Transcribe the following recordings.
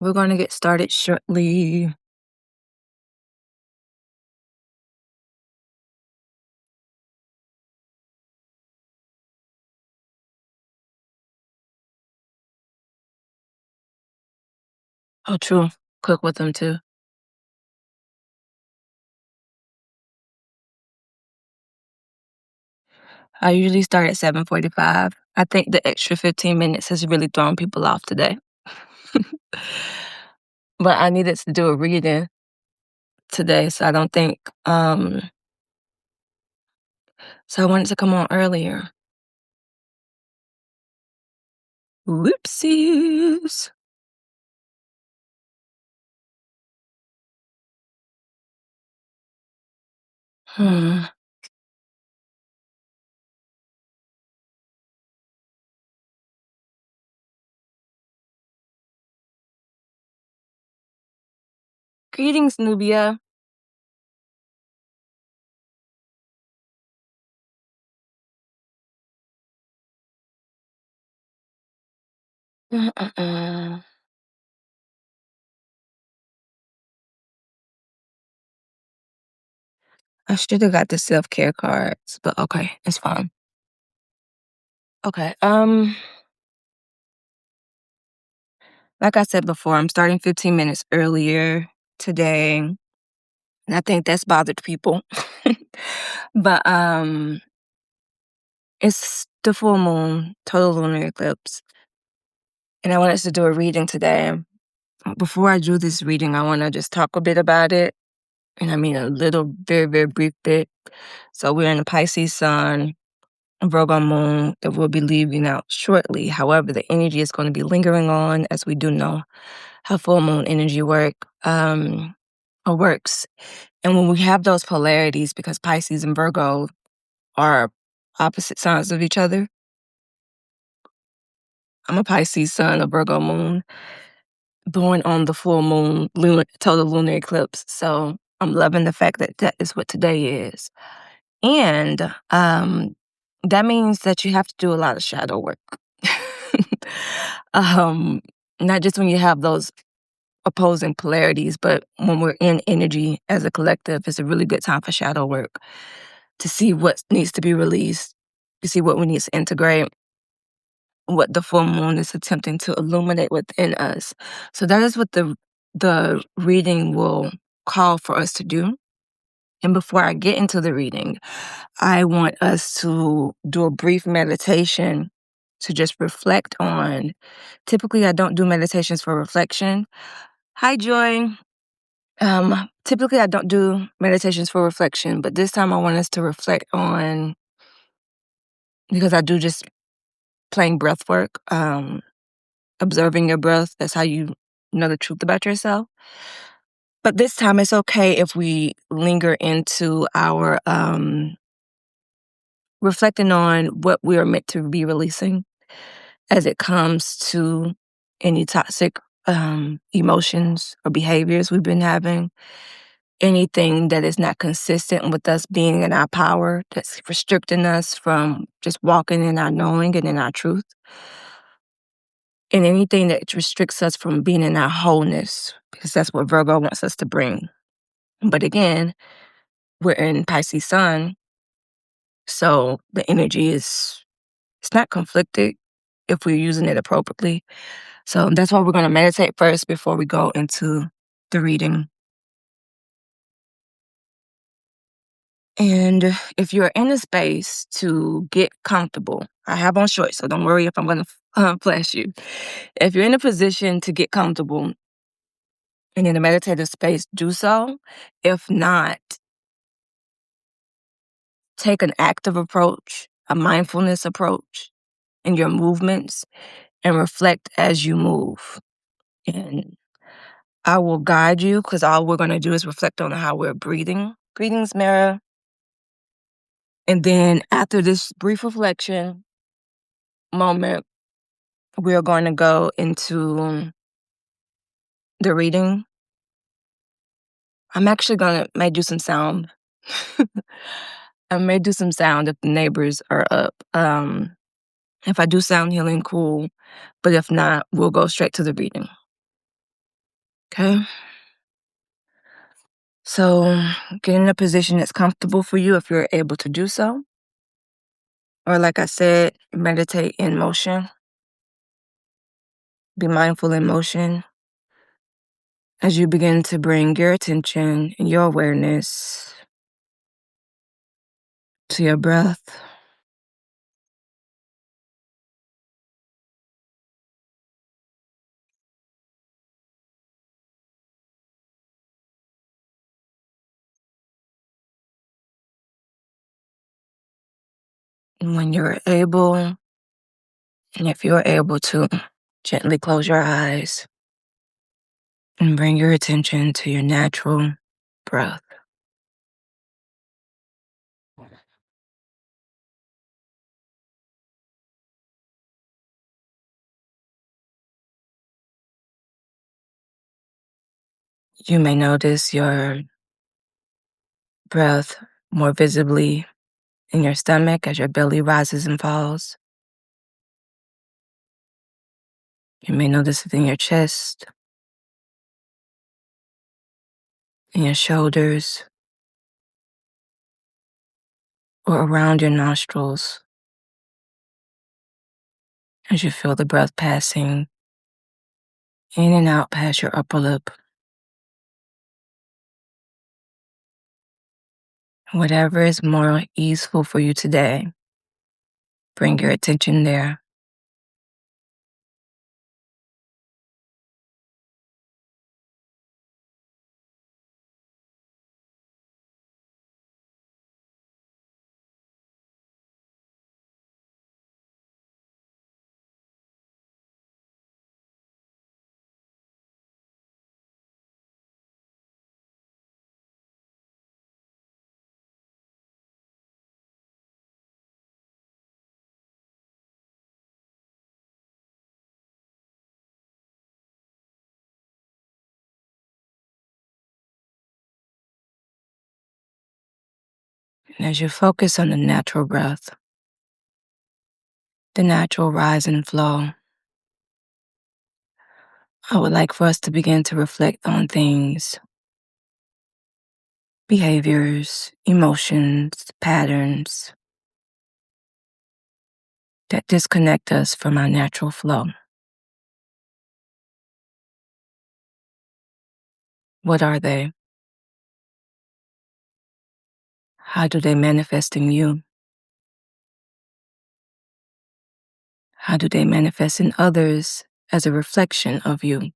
We're going to get started shortly. Oh, true. Cook with them too. I usually start at 7:45. I think the extra 15 minutes has really thrown people off today. But I needed to do a reading today, so I don't think so I wanted to come on earlier. Whoopsies. Hmm. Greetings, Nubia. Mm-mm-mm. I should have got the self-care cards, but okay, it's fine. Okay. Like I said before, I'm starting 15 minutes earlier today, and I think that's bothered people. But it's the full moon, total lunar eclipse, and I want us to do a reading today. Before I do this reading, I want to just talk a bit about it, and I mean a little, very, very brief bit. So we're in a Pisces sun, a Virgo moon that we'll be leaving out shortly. However, the energy is going to be lingering on, as we do know how full moon energy works. And when we have those polarities, because Pisces and Virgo are opposite signs of each other. I'm a Pisces sun, a Virgo moon, born on the full moon, total lunar eclipse. So I'm loving the fact that that is what today is. And that means that you have to do a lot of shadow work. um, Not just when you have those opposing polarities, but when we're in energy as a collective, it's a really good time for shadow work to see what needs to be released, to see what we need to integrate, what the full moon is attempting to illuminate within us. So that is what the reading will call for us to do. And before I get into the reading, I want us to do a brief meditation to just reflect on. Typically, I don't do meditations for reflection. Hi, Joy. Typically, I don't do meditations for reflection, but this time I want us to reflect on, because I do just plain breath work, observing your breath. That's how you know the truth about yourself. But this time it's okay if we linger into our reflecting on what we are meant to be releasing as it comes to any toxic emotions or behaviors we've been having, anything that is not consistent with us being in our power, that's restricting us from just walking in our knowing and in our truth, and anything that restricts us from being in our wholeness, because that's what Virgo wants us to bring. But again, we're in Pisces sun, so the energy it's not conflicted if we're using it appropriately. So that's why we're going to meditate first before we go into the reading. And if you're in a space to get comfortable, I have on shorts, so don't worry if I'm going to flash you. If you're in a position to get comfortable and in a meditative space, do so. If not, take an active approach, a mindfulness approach in your movements, and reflect as you move. And I will guide you, because all we're going to do is reflect on how we're breathing. Greetings, Mara. And then after this brief reflection moment, we're going to go into the reading. I'm actually going to may do some sound. I may do some sound if the neighbors are up. If I do sound healing, cool. But if not, we'll go straight to the reading. Okay. So get in a position that's comfortable for you if you're able to do so. Or like I said, meditate in motion. Be mindful in motion as you begin to bring your attention and your awareness to your breath. And when you're able, and if you're able to, gently close your eyes and bring your attention to your natural breath. You may notice your breath more visibly in your stomach as your belly rises and falls. You may notice it in your chest, in your shoulders, or around your nostrils as you feel the breath passing in and out past your upper lip. Whatever is more easeful for you today, bring your attention there. And as you focus on the natural breath, the natural rise and flow, I would like for us to begin to reflect on things, behaviors, emotions, patterns that disconnect us from our natural flow. What are they? How do they manifest in you? How do they manifest in others as a reflection of you?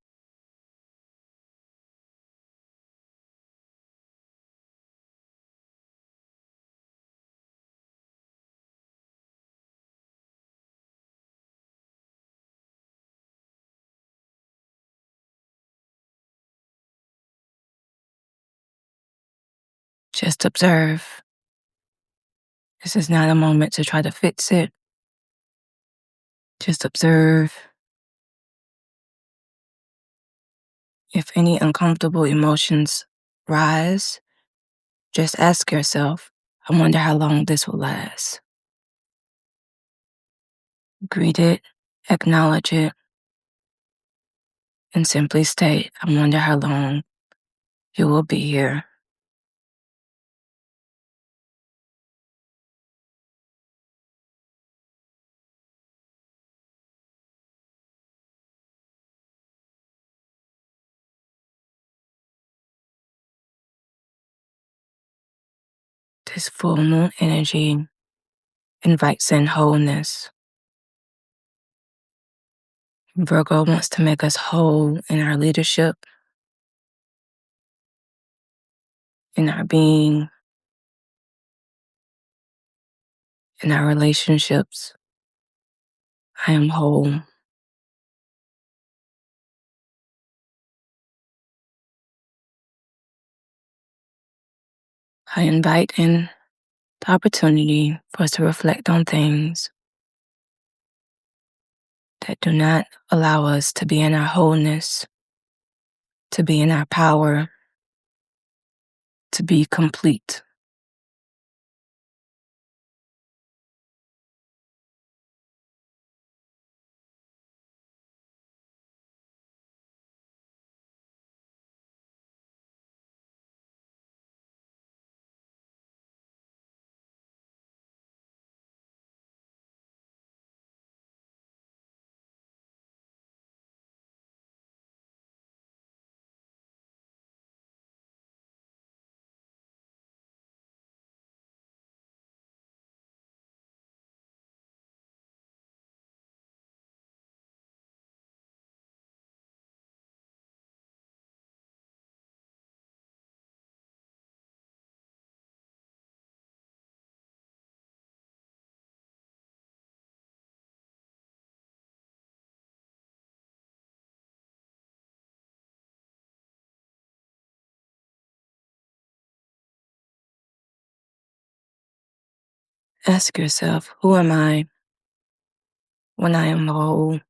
Just observe. This is not a moment to try to fix it. Just observe. If any uncomfortable emotions rise, just ask yourself, I wonder how long this will last. Greet it, acknowledge it, and simply state, I wonder how long you will be here. This full moon energy invites in wholeness. Virgo wants to make us whole in our leadership, in our being, in our relationships. I am whole. I invite in the opportunity for us to reflect on things that do not allow us to be in our wholeness, to be in our power, to be complete. Ask yourself, who am I when I am whole?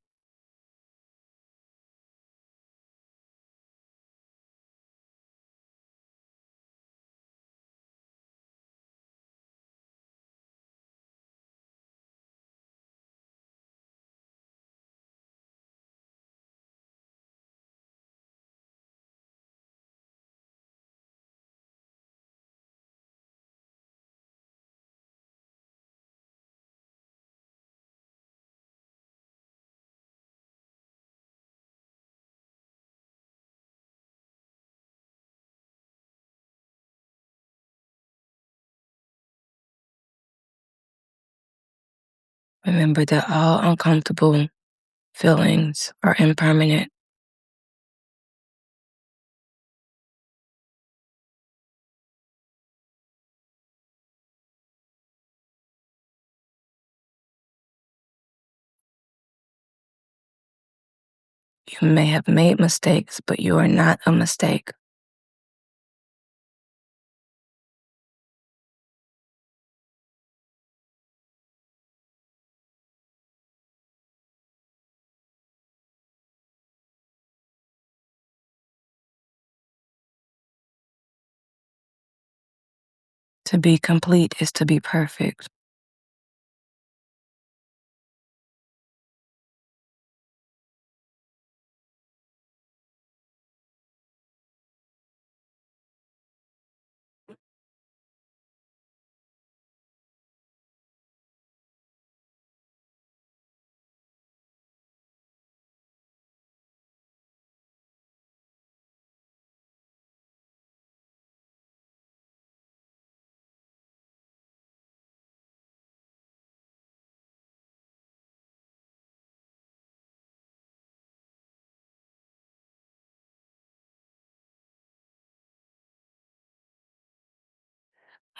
Remember that all uncomfortable feelings are impermanent. You may have made mistakes, but you are not a mistake. To be complete is to be perfect.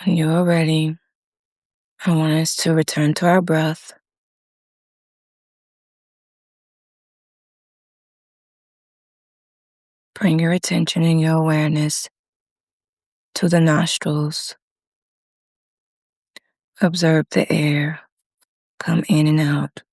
When you are ready, I want us to return to our breath. Bring your attention and your awareness to the nostrils. Observe the air come in and out.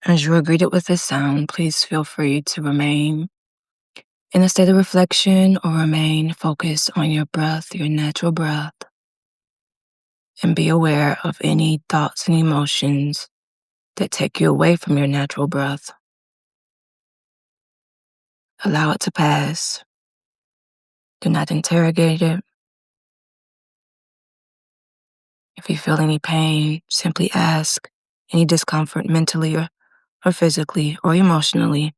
As you are greeted with this sound, please feel free to remain in a state of reflection or remain focused on your breath, your natural breath, and be aware of any thoughts and emotions that take you away from your natural breath. Allow it to pass. Do not interrogate it. If you feel any pain, simply ask. Any discomfort mentally or physically or emotionally,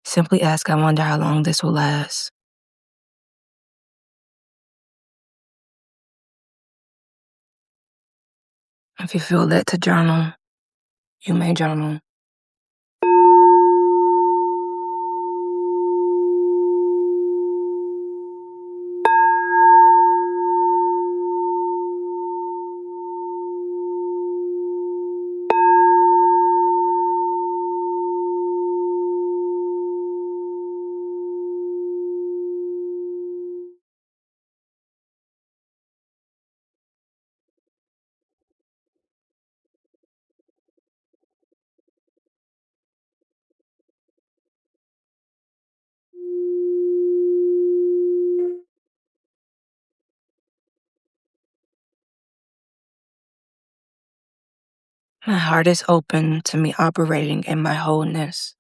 simply ask, I wonder how long this will last. If you feel led to journal, you may journal. My heart is open to me operating in my wholeness.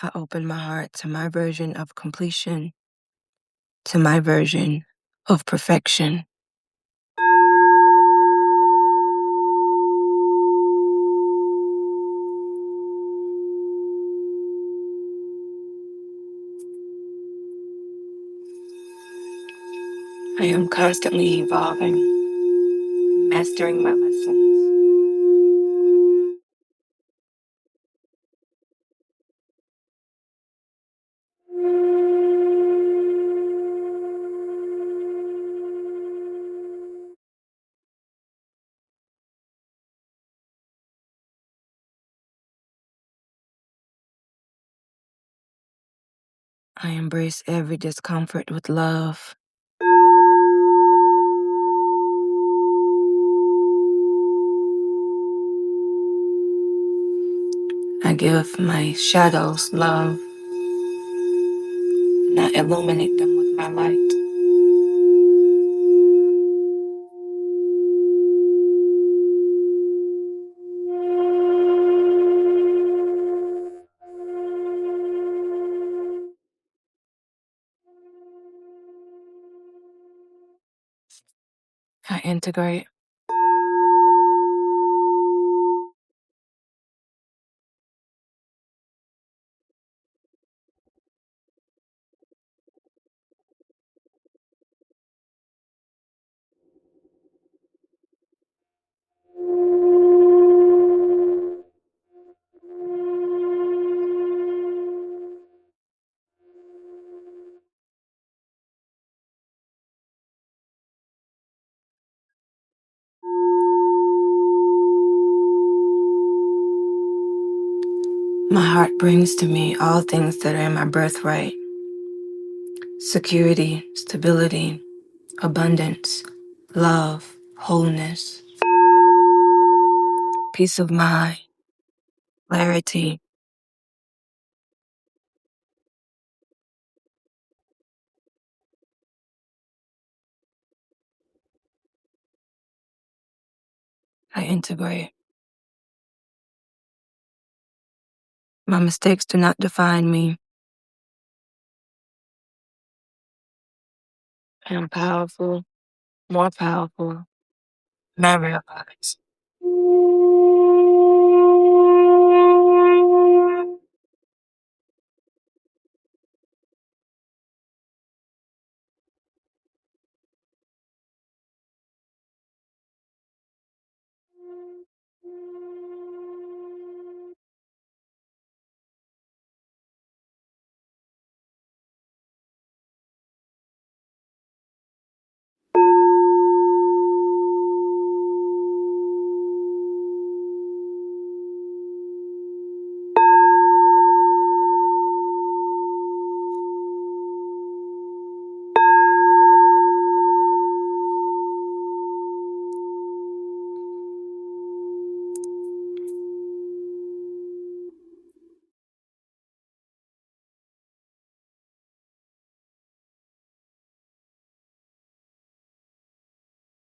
I open my heart to my version of completion, to my version of perfection. I am constantly evolving, mastering my lessons. I embrace every discomfort with love. I give my shadows love, and I illuminate them with my light. I integrate. My heart brings to me all things that are in my birthright: security, stability, abundance, love, wholeness, peace of mind, clarity. I integrate. My mistakes do not define me. I am powerful, more powerful than I realize.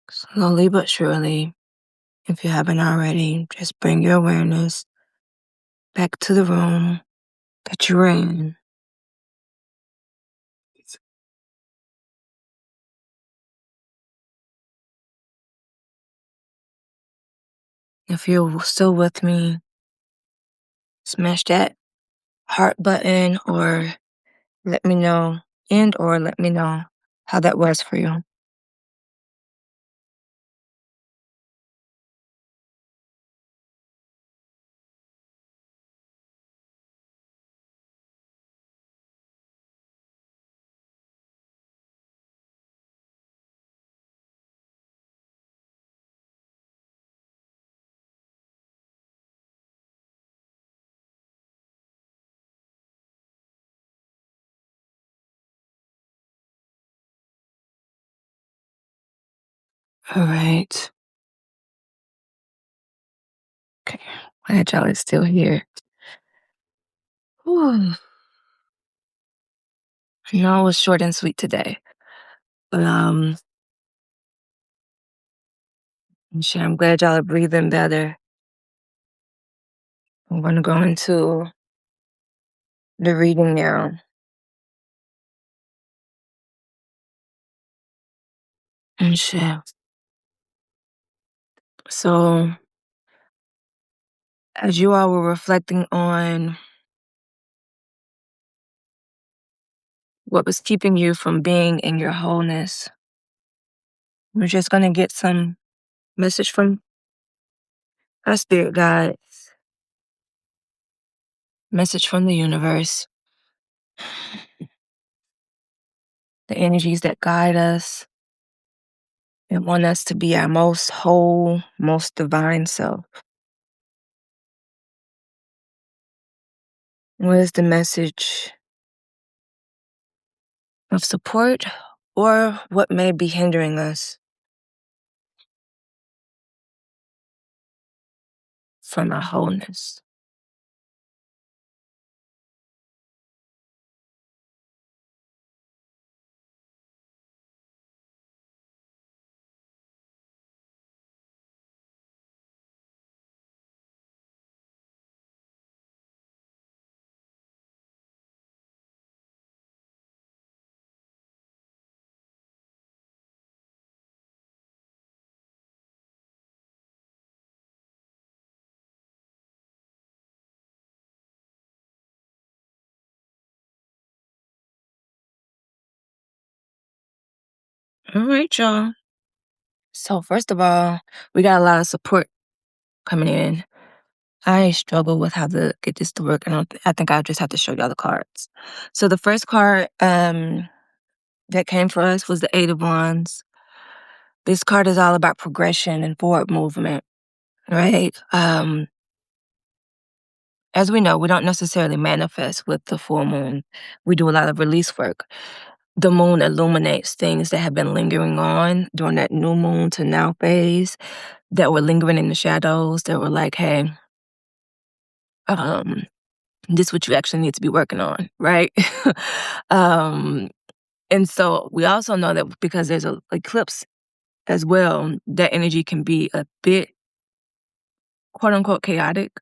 Slowly but surely, if you haven't already, just bring your awareness back to the room that you're in. If you're still with me, smash that heart button or let me know, or let me know how that was for you. All right. Okay. Glad y'all is still here. Whew. I know it was short and sweet today, but I'm glad y'all are breathing better. I'm gonna go into the reading now. And shit. So, as you all were reflecting on what was keeping you from being in your wholeness, We're just going to get some message from our spirit guides, message from the universe, the energies that guide us and want us to be our most whole, most divine self. What is the message of support or what may be hindering us from our wholeness? All right, y'all. So first of all, we got a lot of support coming in. I struggle with how to get this to work, and I think I just have to show y'all the cards. So the first card that came for us was the Eight of Wands. This card is all about progression and forward movement, right? As we know, we don't necessarily manifest with the full moon. We do a lot of release work. The moon illuminates things that have been lingering on during that new moon to now phase that were lingering in the shadows, that were like, hey, this is what you actually need to be working on, right? um, and so we also know that because there's an eclipse as well, that energy can be a bit quote unquote chaotic.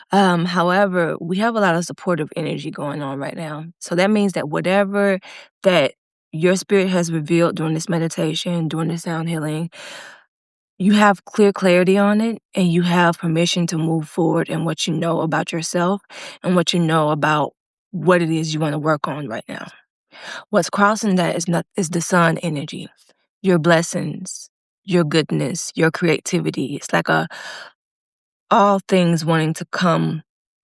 However, we have a lot of supportive energy going on right now. So that means that whatever that your spirit has revealed during this meditation, during the sound healing, you have clear clarity on it and you have permission to move forward in what you know about yourself and what you know about what it is you want to work on right now. What's crossing that is the sun energy, your blessings, your goodness, your creativity. It's like all things wanting to come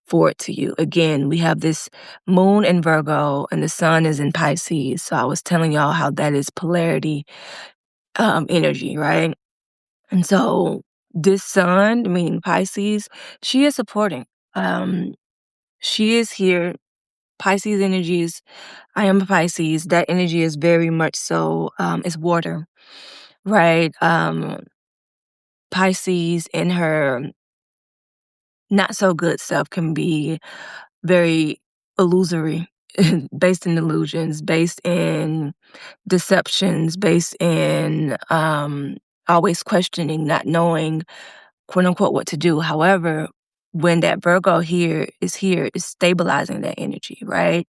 forward to you. Again, we have this moon in Virgo and the sun is in Pisces. So I was telling y'all how that is polarity energy, right? And so this sun, meaning Pisces, she is supporting. Um, she is here. Pisces energies, I am a Pisces. That energy is very much so, it's water, right? Pisces in her not so good self can be very illusory, based in illusions, based in deceptions, based in always questioning, not knowing, quote unquote, what to do. However, when that Virgo here, it's stabilizing that energy, right?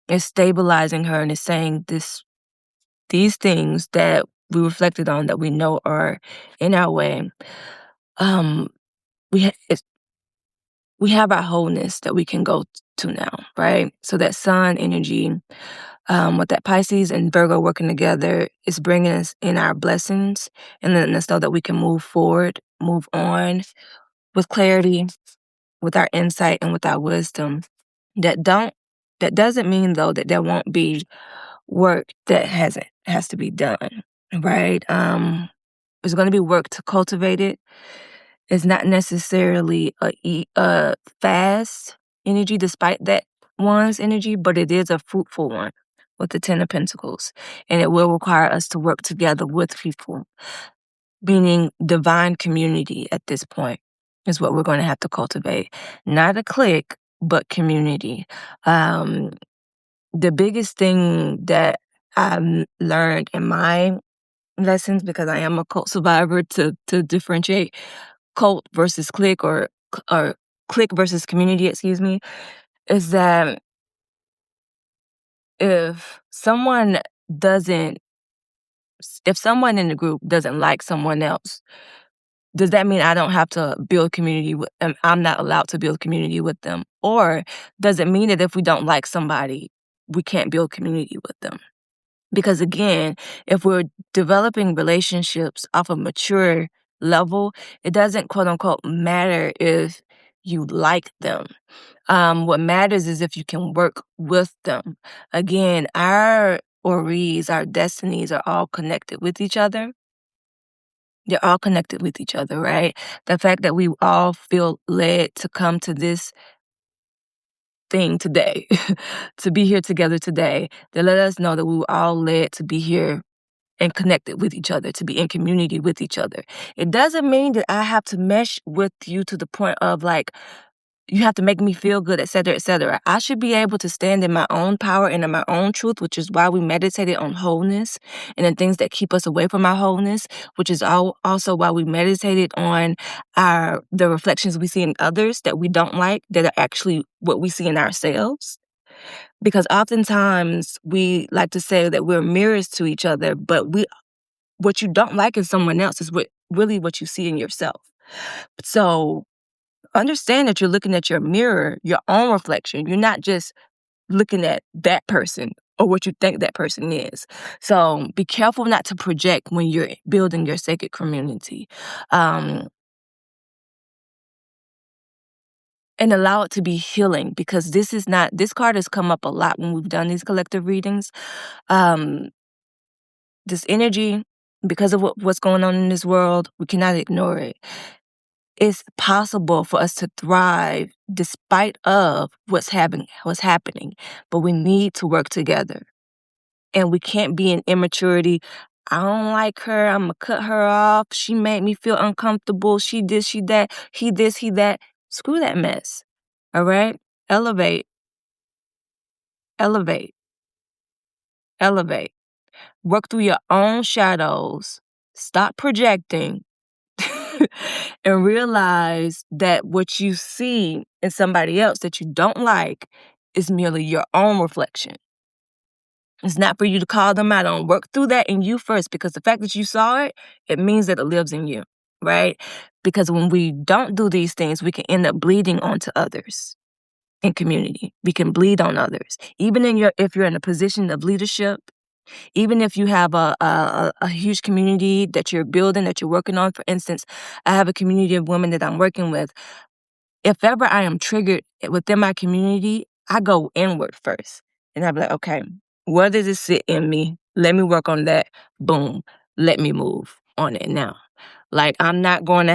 It's stabilizing her and it's saying these things that we reflected on that we know are in our way. Um, we have our wholeness that we can go to now, right? So that sun energy, with that Pisces and Virgo working together, is bringing us in our blessings and letting us know that we can move forward, move on with clarity, with our insight and with our wisdom. That doesn't mean though that there won't be work that has to be done, right? There's going to be work to cultivate it. It's not necessarily a fast energy, despite that one's energy, but it is a fruitful one with the Ten of Pentacles. And it will require us to work together with people, meaning divine community at this point is what we're going to have to cultivate. Not a clique, but community. The biggest thing that I've learned in my lessons, because I am a cult survivor, to differentiate cult versus clique or clique versus community, excuse me, is that if someone doesn't, if someone in the group doesn't like someone else, does that mean I don't have to build community with them? I'm not allowed to build community with them? Or does it mean that if we don't like somebody, we can't build community with them? Because again, if we're developing relationships off a mature level, it doesn't quote unquote matter if you like them. What matters is if you can work with them. Again, our Oris, our destinies are all connected with each other. They're all connected with each other, right? The fact that we all feel led to come to this thing today, to be here together today, to let us know that we were all led to be here and connected with each other, to be in community with each other. It doesn't mean that I have to mesh with you to the point of like, you have to make me feel good, et cetera, et cetera. I should be able to stand in my own power and in my own truth, which is why we meditated on wholeness and the things that keep us away from our wholeness, which is also why we meditated on the reflections we see in others that we don't like, that are actually what we see in ourselves. Because oftentimes we like to say that we're mirrors to each other, but what you don't like in someone else is really what you see in yourself. So understand that you're looking at your mirror, your own reflection. You're not just looking at that person or what you think that person is. So be careful not to project when you're building your sacred community. And allow it to be healing, because this card has come up a lot when we've done these collective readings. This energy, because of what's going on in this world, we cannot ignore it. It's possible for us to thrive despite of what's happening, but we need to work together. And we can't be in immaturity. I don't like her. I'm going to cut her off. She made me feel uncomfortable. She this, she that. He this, he that. Screw that mess. All right? Elevate, elevate, elevate. Work through your own shadows. Stop projecting. And realize that what you see in somebody else that you don't like is merely your own reflection. It's not for you to call them out on. Work through that in you first, because the fact that you saw it, it means that it lives in you, right? Because when we don't do these things, we can end up bleeding onto others in community. We can bleed on others. Even if you're in a position of leadership, even if you have a huge community that you're building, that you're working on. For instance, I have a community of women that I'm working with. If ever I am triggered within my community, I go inward first. And I'm like, okay, where does it sit in me? Let me work on that. Boom. Let me move on it now. Like, I'm not going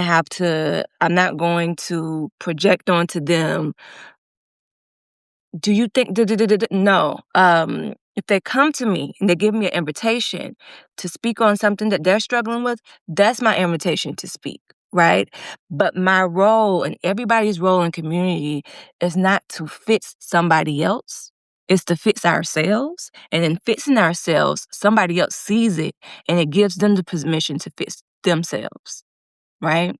to project onto them. Do you think, no. If they come to me and they give me an invitation to speak on something that they're struggling with, that's my invitation to speak, right? But my role and everybody's role in community is not to fix somebody else. It's to fix ourselves. And in fixing ourselves, somebody else sees it and it gives them the permission to fix themselves, right?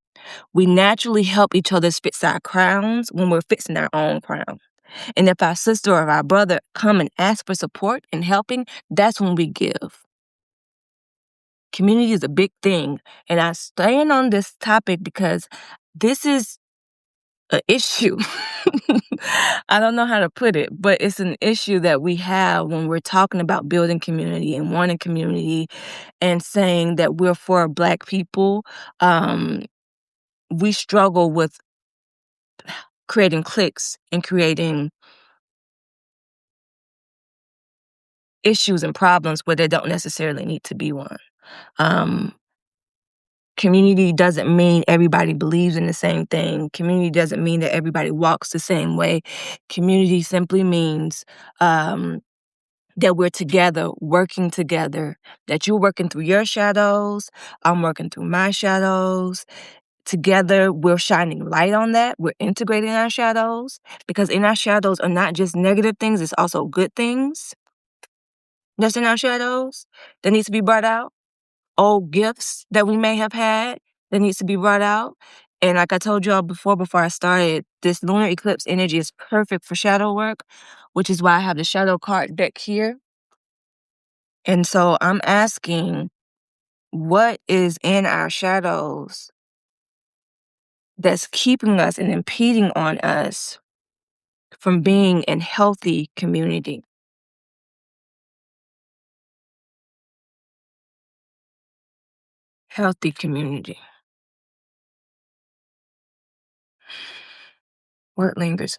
We naturally help each other fix our crowns when we're fixing our own crown. And if our sister or our brother come and ask for support and helping, that's when we give. Community is a big thing. And I stand on this topic because this is an issue. I don't know how to put it, but it's an issue that we have when we're talking about building community and wanting community and saying that we're for Black people. We struggle with creating cliques and creating issues and problems where there don't necessarily need to be one. Community doesn't mean everybody believes in the same thing. Community doesn't mean that everybody walks the same way. Community simply means that we're together, working together, that you're working through your shadows, I'm working through my shadows. Together, we're shining light on that. We're integrating our shadows, because in our shadows are not just negative things, it's also good things that's in our shadows that needs to be brought out. Old gifts that we may have had that needs to be brought out. And like I told y'all before I started, this lunar eclipse energy is perfect for shadow work, which is why I have the shadow card deck here. And so I'm asking, what is in our shadows that's keeping us and impeding on us from being in healthy community? Healthy community. Word lingers.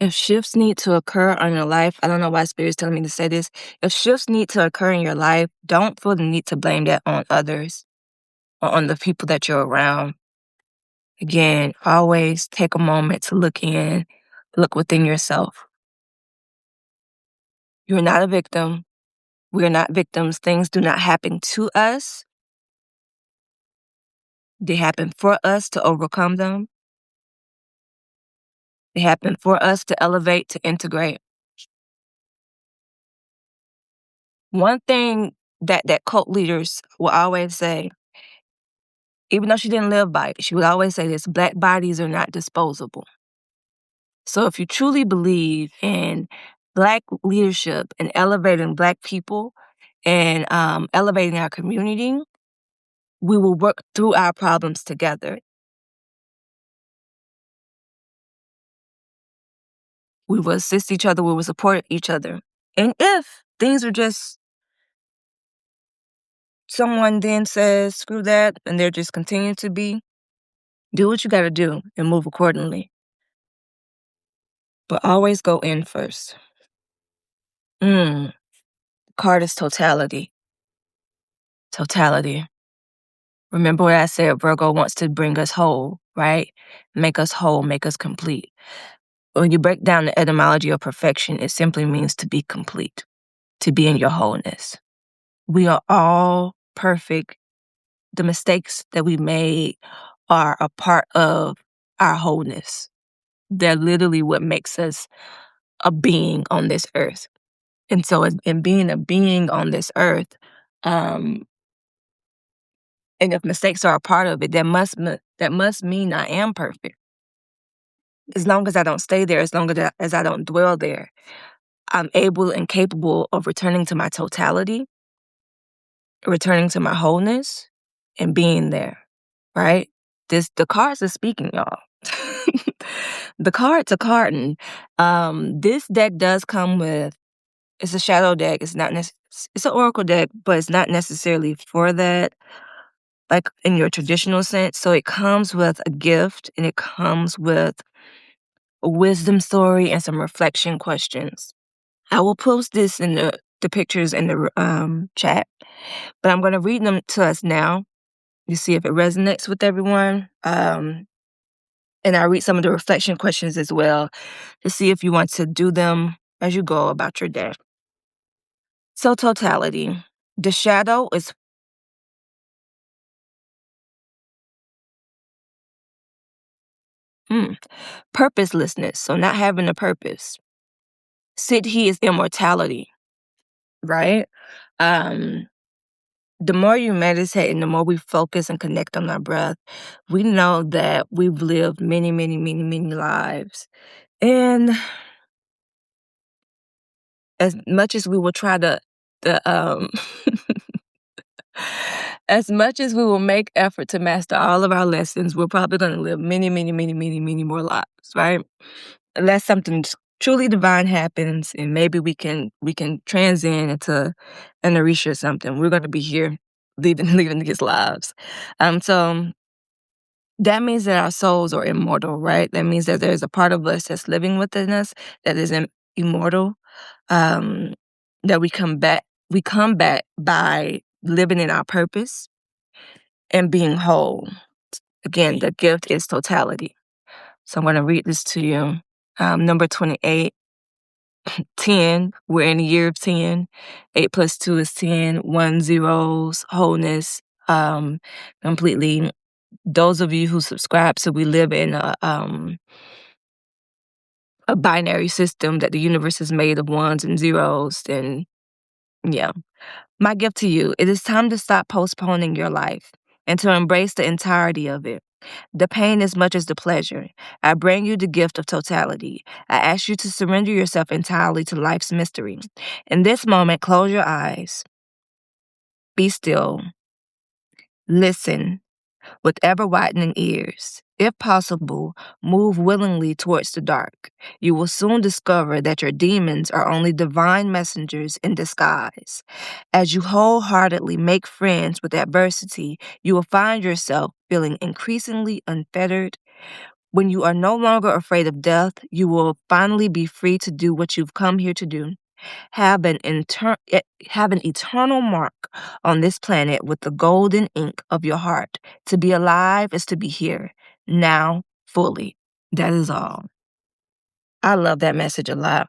If shifts need to occur in your life, I don't know why Spirit's telling me to say this. If shifts need to occur in your life, don't feel the need to blame that on others or on the people that you're around. Again, always take a moment to look within yourself. You're not a victim. We're not victims. Things do not happen to us. They happen for us to overcome them. They happen for us to elevate, to integrate. One thing that cult leaders will always say, even though she didn't live by it, she would always say this: Black bodies are not disposable. So if you truly believe in Black leadership and elevating Black people and elevating our community, we will work through our problems together. We will assist each other. We will support each other. And if things are just someone then says, screw that, and they're just continuing to be, do what you got to do and move accordingly. But always go in first. Card is totality. Totality. Remember what I said, Virgo wants to bring us whole, right? Make us whole, make us complete. When you break down the etymology of perfection, it simply means to be complete, to be in your wholeness. We are all perfect. The mistakes that we made are a part of our wholeness. They're literally what makes us a being on this earth. And so in being a being on this earth, and if mistakes are a part of it, that must mean I am perfect. As long as I don't stay there, as long as I don't dwell there, I'm able and capable of returning to my totality, returning to my wholeness, and being there, right? The cards are speaking, y'all. The cards are carding. This deck does come with, it's a shadow deck. It's not it's an oracle deck, but it's not necessarily for that, like in your traditional sense. So it comes with a gift, and it comes with a wisdom story and some reflection questions. I will post this in the pictures in the chat, but I'm going to read them to us now to see if it resonates with everyone. And I'll read some of the reflection questions as well to see if you want to do them as you go about your day. So totality. The shadow is purposelessness, so not having a purpose. Siddhi is immortality, right? The more you meditate and the more we focus and connect on our breath, we know that we've lived many, many, many, many lives. And as much as we will try to as much as we will make effort to master all of our lessons, we're probably going to live many, many, many, many, many more lives, right? Unless something truly divine happens, and maybe we can transcend into an Orisha or something. We're going to be here living these lives. So that means that our souls are immortal, right? That means that there's a part of us that's living within us that is immortal. That we come back by living in our purpose and being whole. Again, the gift is totality. So I'm going to read this to you. Number 28, 10. We're in the year of 10. 8 plus 2 is 10. 1 zeros, wholeness, completely. Those of you who subscribe, so we live in a binary system that the universe is made of ones and zeros, and yeah. My gift to you, it is time to stop postponing your life and to embrace the entirety of it. the pain as much as the pleasure. I bring you the gift of totality. I ask you to surrender yourself entirely to life's mystery. In this moment, close your eyes, be still, listen with ever widening ears. If possible, move willingly towards the dark. You will soon discover that your demons are only divine messengers in disguise. As you wholeheartedly make friends with adversity, you will find yourself feeling increasingly unfettered. When you are no longer afraid of death, you will finally be free to do what you've come here to do. Have an eternal mark on this planet with the golden ink of your heart. To be alive is to be here, now, fully. That is all. I love that message a lot.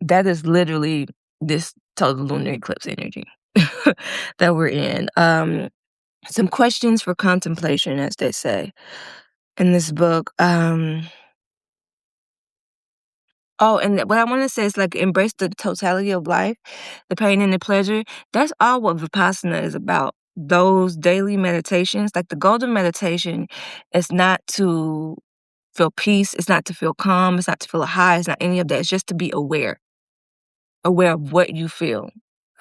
That is literally this total lunar eclipse energy that we're in. Some questions for contemplation, as they say in this book. Oh, and what I want to say is like embrace the totality of life, the pain and the pleasure. That's all what Vipassana is about. Those daily meditations, like the golden meditation, is not to feel peace, it's not to feel calm, it's not to feel a high, it's not any of that. It's just to be aware of what you feel.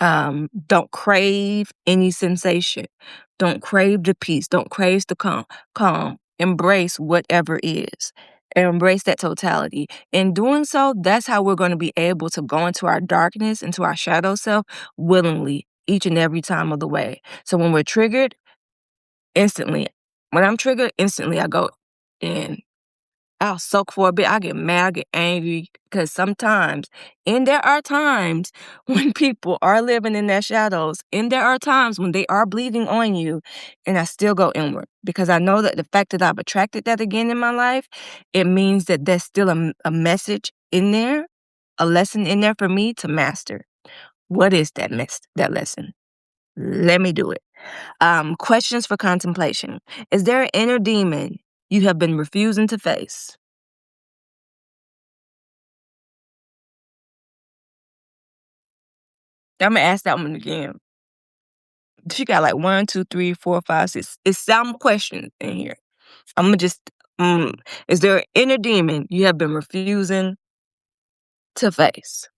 Don't crave any sensation. Don't crave the peace. Don't crave the calm. Embrace whatever is. Embrace that totality. In doing so, that's how we're going to be able to go into our darkness, into our shadow self willingly each and every time of the way. So when we're triggered, instantly, when I'm triggered, instantly I go in. I'll sulk for a bit. I get mad, I get angry, because sometimes, and there are times when people are living in their shadows, and there are times when they are bleeding on you, and I still go inward because I know that the fact that I've attracted that again in my life, it means that there's still a message in there, a lesson in there for me to master. What is that lesson? Let me do it. Questions for contemplation. Is there an inner demon you have been refusing to face? I'm gonna ask that one again. She got like 1, 2, 3, 4, 5, 6. It's some questions in here. I'm gonna just. Is there an inner demon you have been refusing to face?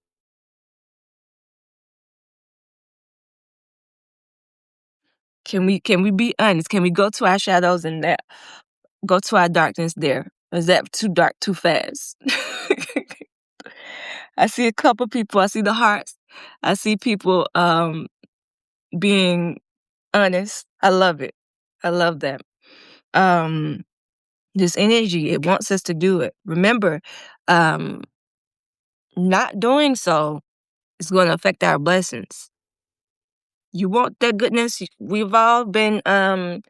Can we be honest? Can we go to our shadows and that go to our darkness there? Or is that too dark too fast? I see a couple people. I see the hearts. I see people being honest. I love it. I love that. Um, this energy, it wants us to do it. Remember, um, not doing so is going to affect our blessings. You want that goodness. We've all been, I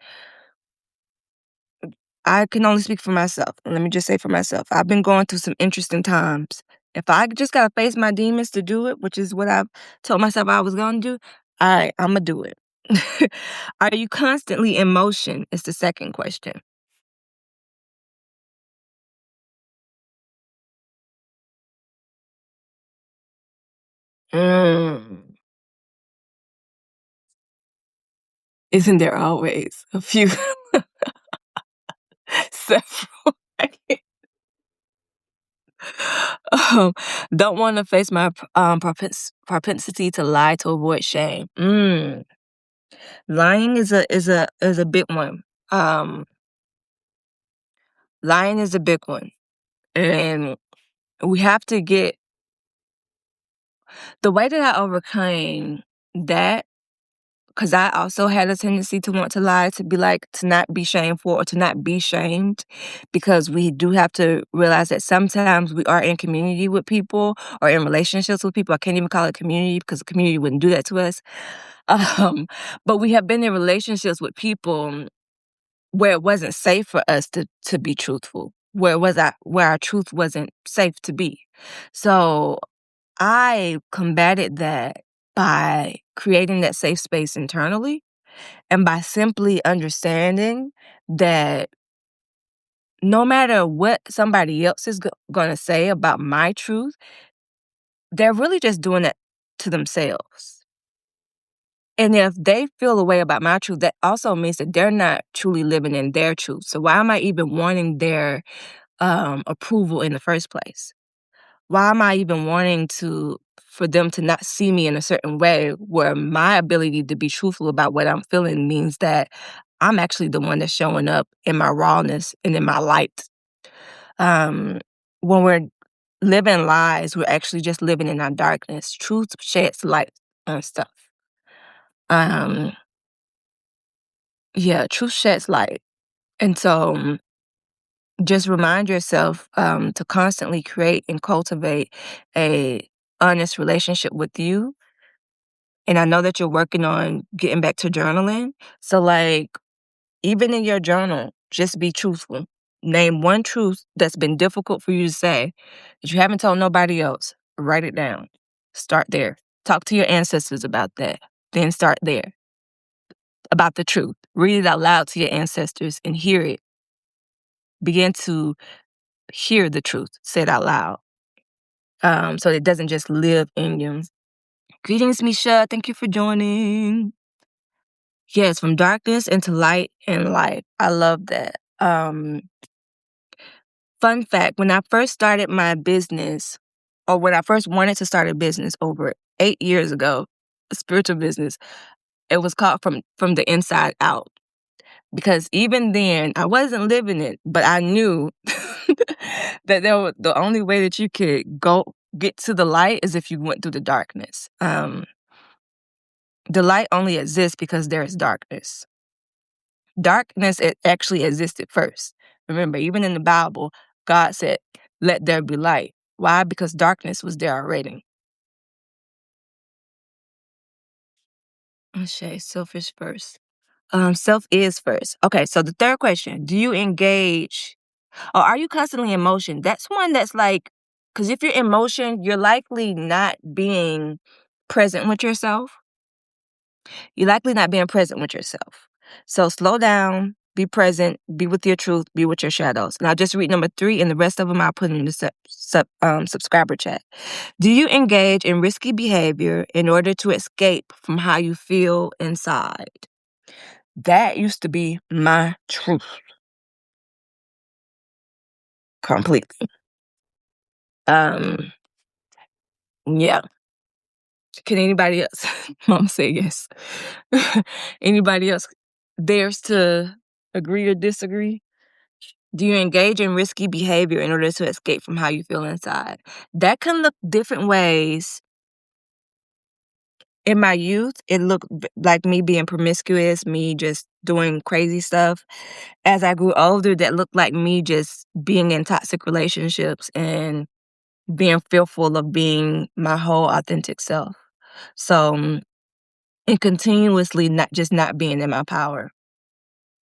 can only speak for myself. Let me just say for myself, I've been going through some interesting times. If I just got to face my demons to do it, which is what I've told myself I was going to do, all right, I'm going to do it. Are you constantly in motion? Is the second question. Mm. Isn't there always a few several? um, don't want to face my propensity to lie to avoid shame. Lying is a big one. Um, Lying is a big one, and we have to get the way that I overcame that. Because I also had a tendency to want to lie, to be like, to not be shameful or to not be shamed, because we do have to realize that sometimes we are in community with people or in relationships with people. I can't even call it community because the community wouldn't do that to us. Um, but we have been in relationships with people where it wasn't safe for us to be truthful, where our truth wasn't safe to be. So I combated that by creating that safe space internally and by simply understanding that no matter what somebody else is going to say about my truth, they're really just doing it to themselves. And if they feel a way about my truth, that also means that they're not truly living in their truth. So why am I even wanting their approval in the first place? Why am I even wanting for them to not see me in a certain way where my ability to be truthful about what I'm feeling means that I'm actually the one that's showing up in my rawness and in my light. When we're living lies, we're actually just living in our darkness. Truth sheds light on stuff. Um, yeah, truth sheds light. And so just remind yourself to constantly create and cultivate a honest relationship with you. And I know that you're working on getting back to journaling. So, like, even in your journal, just be truthful. Name one truth that's been difficult for you to say that you haven't told nobody else. Write it down. Start there. Talk to your ancestors about that. Then start there. About the truth. Read it out loud to your ancestors and hear it. Begin to hear the truth. Say it out loud. So it doesn't just live in you. Greetings, Misha. Thank you for joining. Yes, from darkness into light and light. I love that. Fun fact, when I first started my business, or when I first wanted to start a business over 8 years ago, a spiritual business, it was called from the inside out. Because even then, I wasn't living it, but I knew that the only way that you could get to the light is if you went through the darkness. The light only exists because there is darkness. Darkness, it actually existed first. Remember, even in the Bible, God said, "Let there be light." Why? Because darkness was there already. Okay, selfish first. Self is first. Okay, so the third question: do you engage, or are you constantly in motion? That's one that's like, because if you're in motion, you're likely not being present with yourself. You're likely not being present with yourself. So slow down, be present, be with your truth, be with your shadows. And I'll just read number 3, and the rest of them I'll put in the subscriber chat. Do you engage in risky behavior in order to escape from how you feel inside? That used to be my truth completely. Um, yeah. Can anybody else? Mama say yes. Anybody else dares to agree or disagree? Do you engage in risky behavior in order to escape from how you feel inside? That can look different ways. In my youth, it looked like me being promiscuous, me just doing crazy stuff. As I grew older, that looked like me just being in toxic relationships and being fearful of being my whole authentic self. So, and continuously not being in my power.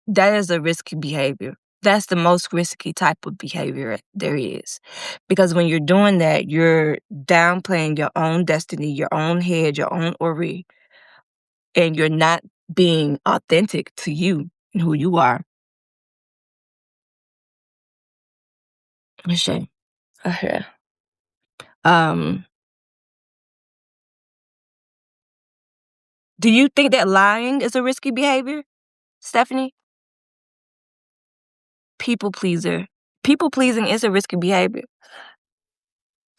That is a risky behavior. That's the most risky type of behavior there is. Because when you're doing that, you're downplaying your own destiny, your own head, your own ori, and you're not being authentic to you and who you are. Okay. Okay. Um, do you think that lying is a risky behavior, Stephanie? People pleaser. People pleasing is a risky behavior.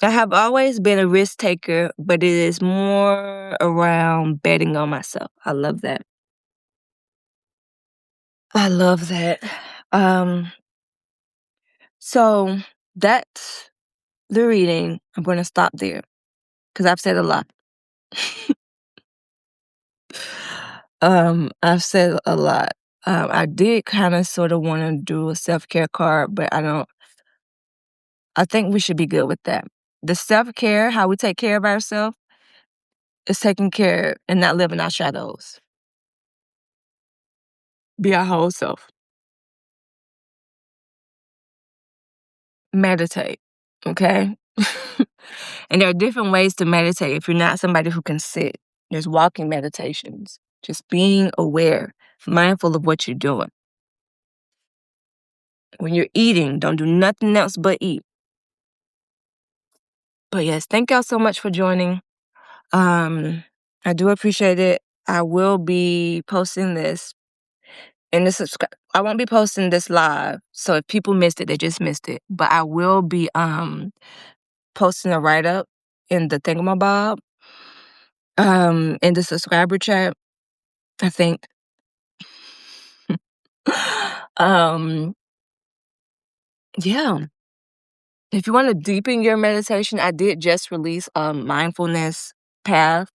I have always been a risk taker, but it is more around betting on myself. I love that. I love that. Um, so that's the reading. I'm going to stop there because I've said a lot. I've said a lot. I did kind of sort of want to do a self-care card, but I think we should be good with that. The self-care, how we take care of ourselves, is taking care and not living our shadows. Be our whole self. Meditate, okay? And there are different ways to meditate if you're not somebody who can sit. There's walking meditations, just being aware, mindful of what you're doing. When you're eating, don't do nothing else but eat. But yes, thank y'all so much for joining. I do appreciate it. I will be posting this in the subscribe. I won't be posting this live, so if people missed it, they just missed it. But I will be posting a write-up in the thingamabob, in the subscriber chat, I think. um, yeah. If you want to deepen your meditation, I did just release a mindfulness path.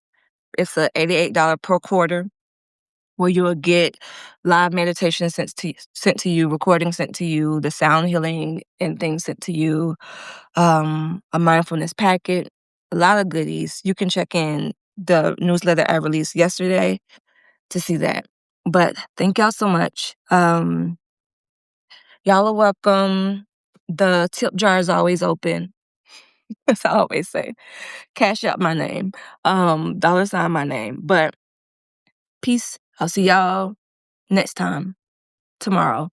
It's a $88 per quarter, where you'll get live meditation sent to you, recordings sent to you, the sound healing and things sent to you, a mindfulness packet, a lot of goodies. You can check in the newsletter I released yesterday to see that. But thank y'all so much. Y'all are welcome. The tip jar is always open. As I always say. Cash out my name. $ my name. But peace. I'll see y'all next time. Tomorrow.